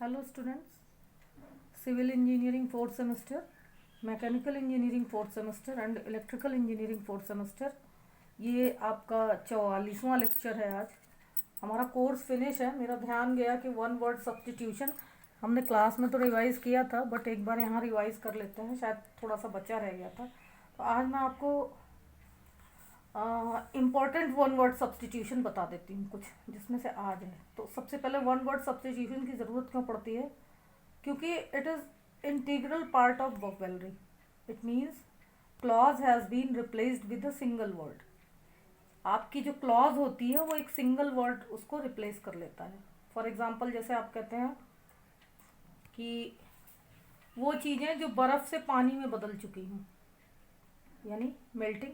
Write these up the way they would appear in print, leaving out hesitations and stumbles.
Hello students, civil engineering fourth semester, mechanical engineering fourth semester and electrical engineering fourth semester. ये आपका 44वां lecture है। आज हमारा course finish है। मेरा ध्यान गया कि वन वर्ड सब्स्टिट्यूशन हमने क्लास में तो रिवाइज़ किया था, बट एक बार यहाँ रिवाइज़ कर लेते हैं, शायद थोड़ा सा बचा रह गया था। तो आज मैं आपको इम्पॉर्टेंट वन वर्ड सब्स्टिट्यूशन बता देती हूँ कुछ, जिसमें से आ जाए। तो सबसे पहले वन वर्ड सब्स्टिट्यूशन की ज़रूरत क्यों पड़ती है? क्योंकि it is integral part of vocabulary. It means clause has been replaced with a single word. आपकी जो क्लॉज होती है वो एक सिंगल वर्ड उसको रिप्लेस कर लेता है। फॉर एग्जाम्पल, जैसे आप कहते हैं कि वो चीज़ें जो बर्फ़ से पानी में बदल चुकी हों, यानी मेल्टिंग,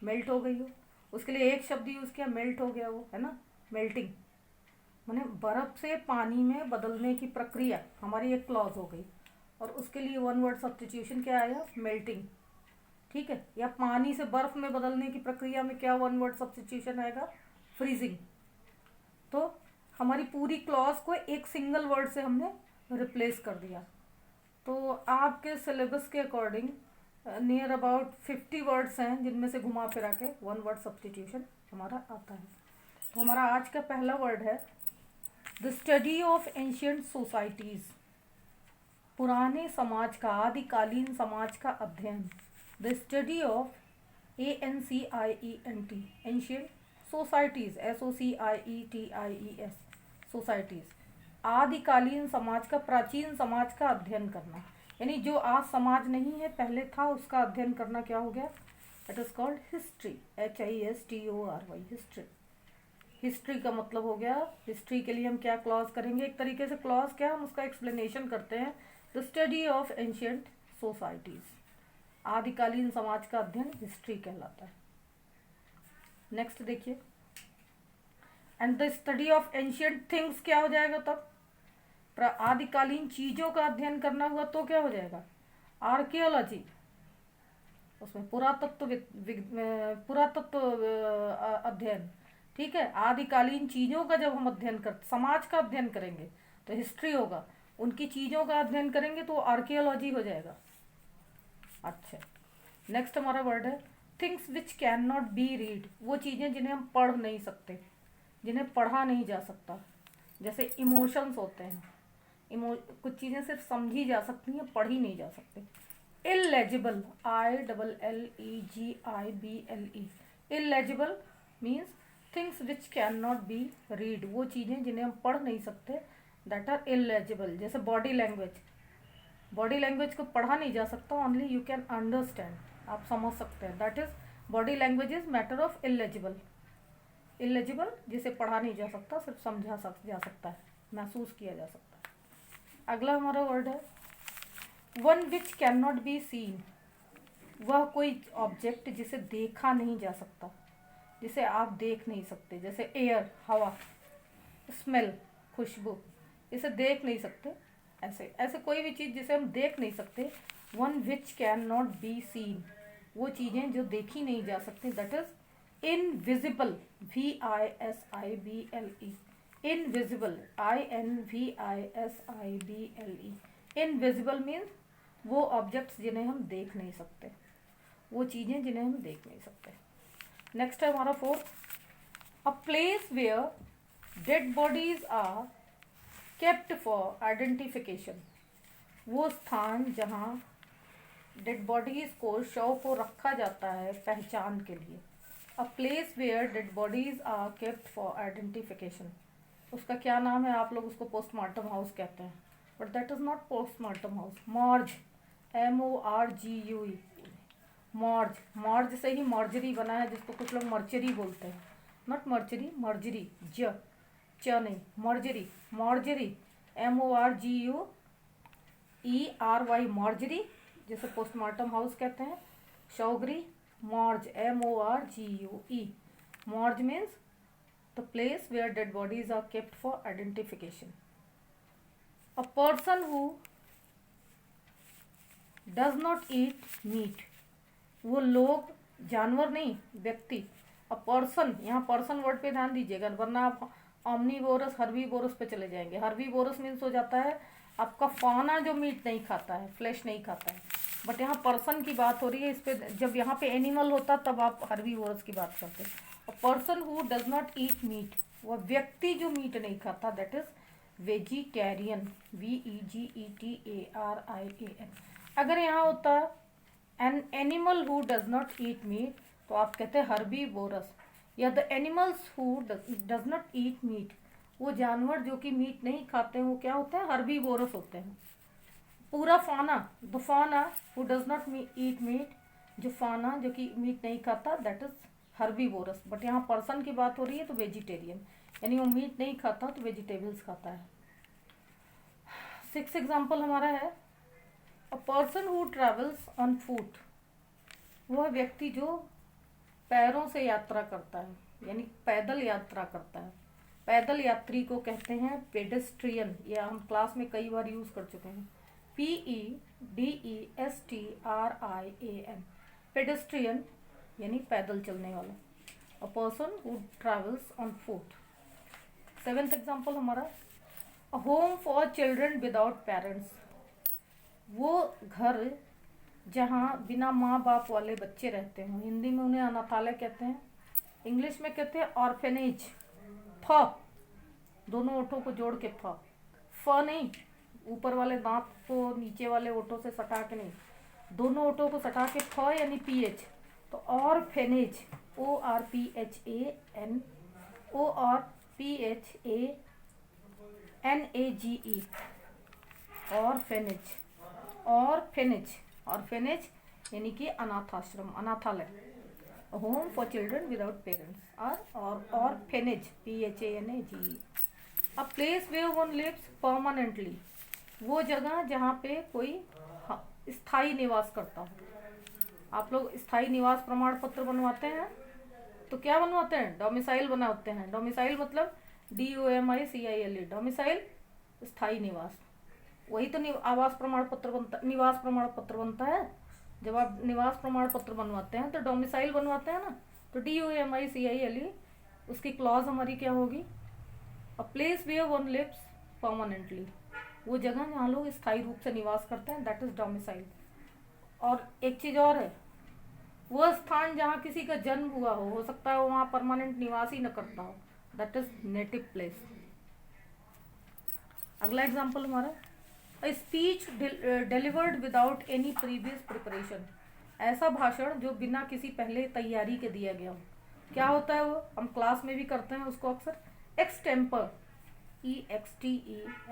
मेल्ट हो गई हो, उसके लिए एक शब्द यूज़ किया, मेल्ट हो गया वो, है ना। मेल्टिंग माने बर्फ़ से पानी में बदलने की प्रक्रिया हमारी एक क्लॉज हो गई, और उसके लिए वन वर्ड सब्स्टिट्यूशन क्या आया? मेल्टिंग। ठीक है। या पानी से बर्फ़ में बदलने की प्रक्रिया में क्या वन वर्ड सब्स्टिट्यूशन आएगा? फ्रीजिंग। तो हमारी पूरी क्लॉज को एक सिंगल वर्ड से हमने रिप्लेस कर दिया। तो आपके सिलेबस के अकॉर्डिंग नियर अबाउट 50 वर्ड्स हैं, जिनमें से घुमा फिरा के वन वर्ड सब्स्टिट्यूशन हमारा आता है। तो हमारा आज का पहला वर्ड है the study of ancient societies. पुराने समाज का, आदिकालीन समाज का अध्ययन। The study of ANCIENT, ancient societies, SOCIETIES, societies. आदिकालीन समाज का, प्राचीन समाज का अध्ययन करना, यानी जो आज समाज नहीं है, पहले था, उसका अध्ययन करना क्या हो गया? It is called history, HISTORY, history. History का मतलब हो गया, हिस्ट्री के लिए हम क्या क्लॉज करेंगे? एक तरीके से क्लॉज क्या, हम उसका एक्सप्लेनेशन करते हैं। The study of ancient societies, आदिकालीन समाज का अध्ययन हिस्ट्री कहलाता है। नेक्स्ट देखिए, and the study of ancient things क्या हो जाएगा तब? आदिकालीन चीज़ों का अध्ययन करना हुआ तो क्या हो जाएगा? आर्कियोलॉजी। उसमें पुरातत्व अध्ययन। ठीक है। आदिकालीन चीज़ों का जब हम अध्ययन कर, समाज का अध्ययन करेंगे तो हिस्ट्री होगा, उनकी चीज़ों का अध्ययन करेंगे तो आर्कियोलॉजी हो जाएगा। अच्छा, नेक्स्ट हमारा वर्ड है things which can not be read. वो चीज़ें जिन्हें हम पढ़ नहीं सकते, जिन्हें पढ़ा नहीं जा सकता। जैसे इमोशंस होते हैं, कुछ चीज़ें सिर्फ समझी जा सकती हैं, पढ़ी नहीं जा सकती। Illegible, ILLEGIBLE, illegible means things which can not be read. वो चीज़ें जिन्हें हम पढ़ नहीं सकते, दैट आर इलेजिबल। जैसे बॉडी लैंग्वेज, बॉडी लैंग्वेज को पढ़ा नहीं जा सकता, ओनली यू कैन अंडरस्टैंड, आप समझ सकते हैं। That is body language is matter of illegible. Illegible जिसे पढ़ा नहीं जा सकता, सिर्फ समझा जा सकता है, महसूस किया जा सकता है। अगला हमारा वर्ड है one which can not be seen. वह कोई ऑब्जेक्ट जिसे देखा नहीं जा सकता, जिसे आप देख नहीं सकते। जैसे एयर, हवा, स्मेल, खुशबू, इसे देख नहीं सकते। ऐसे ऐसे कोई भी चीज़ जिसे हम देख नहीं सकते, one which can not be seen, वो चीज़ें जो देखी नहीं जा सकती, that is invisible, VISIBLE, invisible, INVISIBLE। Invisible means वो ऑब्जेक्ट्स जिन्हें हम देख नहीं सकते, वो चीज़ें जिन्हें हम देख नहीं सकते। नेक्स्ट है हमारा fourth, a place where dead bodies are kept for identification. वो स्थान जहाँ डेड बॉडीज को, शव को रखा जाता है पहचान के लिए। A place where dead bodies are kept for identification, उसका क्या नाम है? आप लोग उसको पोस्टमार्टम हाउस कहते हैं, but that is not postmortem house. Morgue, MORGUE, morgue. Morgue से ही मॉर्जरी बना है, जिसको कुछ लोग मर्चरी बोलते हैं। नॉट मर्चरी, मर्जरी, च नहीं, मॉर्जरी, मॉर्जरी, MORGUERY, मॉर्जरी, जिसे पोस्टमार्टम हाउस कहते हैं। शवगृह, मॉर्ज, MORGUE, मॉर्ज means the place where dead bodies are kept for identification. A person who does not eat meat, वो लोग, जानवर नहीं, व्यक्ति। अ पर्सन, यहाँ पर्सन वर्ड पे ध्यान दीजिएगा, वरना आप ऑमनीवोरस, हर्बीवोरस पे चले जाएंगे। हर्बीवोरस मीन्स हो जाता है आपका फौना जो मीट नहीं खाता है, फ्लैश नहीं खाता है। बट यहाँ पर्सन की बात हो रही है, इस पे जब यहाँ पे एनिमल होता तब आप हर्बीवोरस की बात करते हैं। और person who does not eat meat, वह व्यक्ति जो मीट नहीं खाता, दैट इज वेजिटेरियन, VEGETARIAN। अगर यहाँ होता an animal who does not eat meat, तो आप कहते हैं हर्बीवोरस। या the animals who does not eat meat, वो जानवर जो कि मीट नहीं खाते हैं वो क्या होते हैं, हर्बीवोरस होते हैं। पूरा फाना, द फाना who does not eat meat, जो फाना जो कि मीट नहीं खाता, दैट इज हर्बीवोरस। बट यहाँ पर्सन की बात हो रही है तो वेजिटेरियन, यानी वो मीट नहीं खाता तो वेजिटेबल्स खाता है। 6 एग्जाम्पल हमारा है, अ person who travels on foot, वह व्यक्ति जो पैरों से यात्रा करता है, यानी पैदल यात्रा करता है। पैदल यात्री को कहते हैं पेडेस्ट्रियन, या हम क्लास में कई बार यूज कर चुके हैं, PEDESTRIAN, पेडेस्ट्रियन यानी पैदल चलने वाला। A person who travels on foot. 7th example हमारा, a home for children without parents, वो घर जहाँ बिना माँ बाप वाले बच्चे रहते हैं। हिंदी में उन्हें अनाथालय कहते हैं, इंग्लिश में कहते हैं ऑर्फेनेज। फ, दोनों ओठों को जोड़ के फ, नहीं, ऊपर वाले दांत को नीचे वाले ओठों से सटा के नहीं, दोनों ओठों को सटा के फ यानी PH। तो orphanage, ORPHAN, ORPHANAGE, orphanage. Orphanage यानी कि अनाथाश्रम, अनाथालय। Home for children without parents, और orphanage, PHANAGE। A place where one lives permanently, वो जगह जहाँ पे कोई स्थायी निवास करता हो। आप लोग स्थायी निवास प्रमाण पत्र बनवाते हैं तो क्या बनवाते हैं, डोमिसाइल बनाते हैं। डोमिसाइल मतलब DOMICILE, डोमिसाइल स्थायी निवास। वही तो आवास प्रमाण पत्र बनता, निवास प्रमाण पत्र बनता है। जब आप निवास प्रमाण पत्र बनवाते हैं तो डोमिसाइल बनवाते हैं ना, तो DOMICILE, उसकी क्लॉज हमारी क्या होगी, a place where one lives permanently, वो जगह जहाँ लोग स्थायी रूप से निवास करते हैं, दैट इज डोमिसाइल। और एक चीज और है, वह स्थान जहाँ किसी का जन्म हुआ हो सकता है वो वहाँ परमानेंट निवास ही न करता हो, दैट इज नेटिव प्लेस। अगला एग्जाम्पल हमारा, a speech delivered without any previous preparation, ऐसा भाषण जो बिना किसी पहले तैयारी के दिया गया हो। क्या होता है वो, हम क्लास में भी करते हैं उसको अक्सर, एक्सटेम्पर, EXTEMPORE,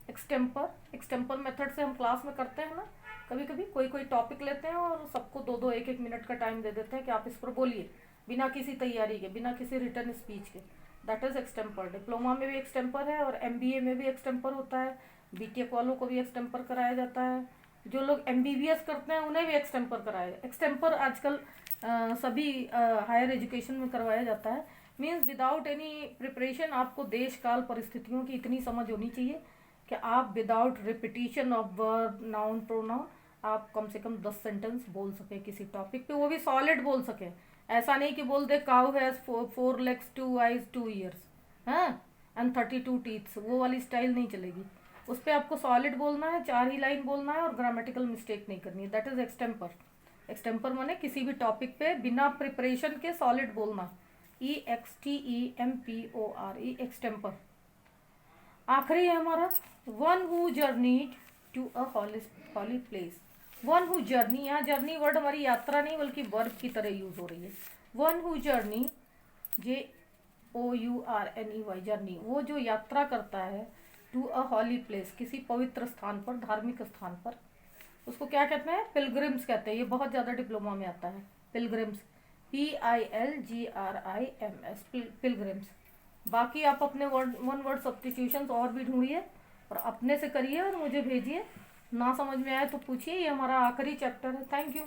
एक्सटेम्पर मेथड से हम क्लास में करते हैं ना। कभी कभी कोई टॉपिक लेते हैं और सबको 2-2 1-1 मिनट का टाइम दे देते हैं कि आप इस पर बोलिए, बिना किसी तैयारी के, बिना किसी रिटर्न स्पीच के, दैट इज एक्सटेम्पर। डिप्लोमा में भी एक्सटेम्पर है और MBA में भी एक्सटेम्पर होता है। BTech वालों को भी एक्सटेम्पर कराया जाता है। जो लोग MBBS करते हैं उन्हें भी एक्सटेम्पर कराया। एक्सटेम्पर आजकल सभी हायर एजुकेशन में करवाया जाता है। मीन्स विदाउट एनी प्रिपरेशन, आपको देश काल परिस्थितियों की इतनी समझ होनी चाहिए कि आप without repetition of verb, noun, pronoun, आप कम से कम 10 सेंटेंस बोल सके किसी टॉपिक पे, वो भी सॉलिड बोल सके। ऐसा नहीं कि बोल दे cow has 4 legs 2 eyes 2 ears and 32 teeth, वो वाली स्टाइल नहीं चलेगी। उस पर आपको सॉलिड बोलना है, 4 ही लाइन बोलना है और ग्रामेटिकल मिस्टेक नहीं करनी है, दैट इज एक्सटेम्पर। एक्सटेम्पर माने किसी भी टॉपिक पे बिना प्रिपरेशन के सॉलिड बोलना, EXTEMPORE, एक्सटेम्पर। आखिरी है हमारा, one who journeyed to a holy place. One who journey, यहाँ जर्नी वर्ड हमारी यात्रा नहीं बल्कि वर्ब की तरह यूज हो रही है। One who journey, JOURNEY, journey, वो जो यात्रा करता है, टू अ हॉली प्लेस, किसी पवित्र स्थान पर, धार्मिक स्थान पर, उसको क्या कहते हैं, पिलग्रिम्स कहते हैं। ये बहुत ज़्यादा डिप्लोमा में आता है, पिलग्रिम्स, PILGRIMS, पिलग्रिम्स। बाकी आप अपने वन वर्ड सब्स्टिट्यूशंस और भी ढूंढिए और अपने से करिए और मुझे भेजिए। ना समझ में आए तो पूछिए। ये हमारा आखिरी चैप्टर है। Thank you.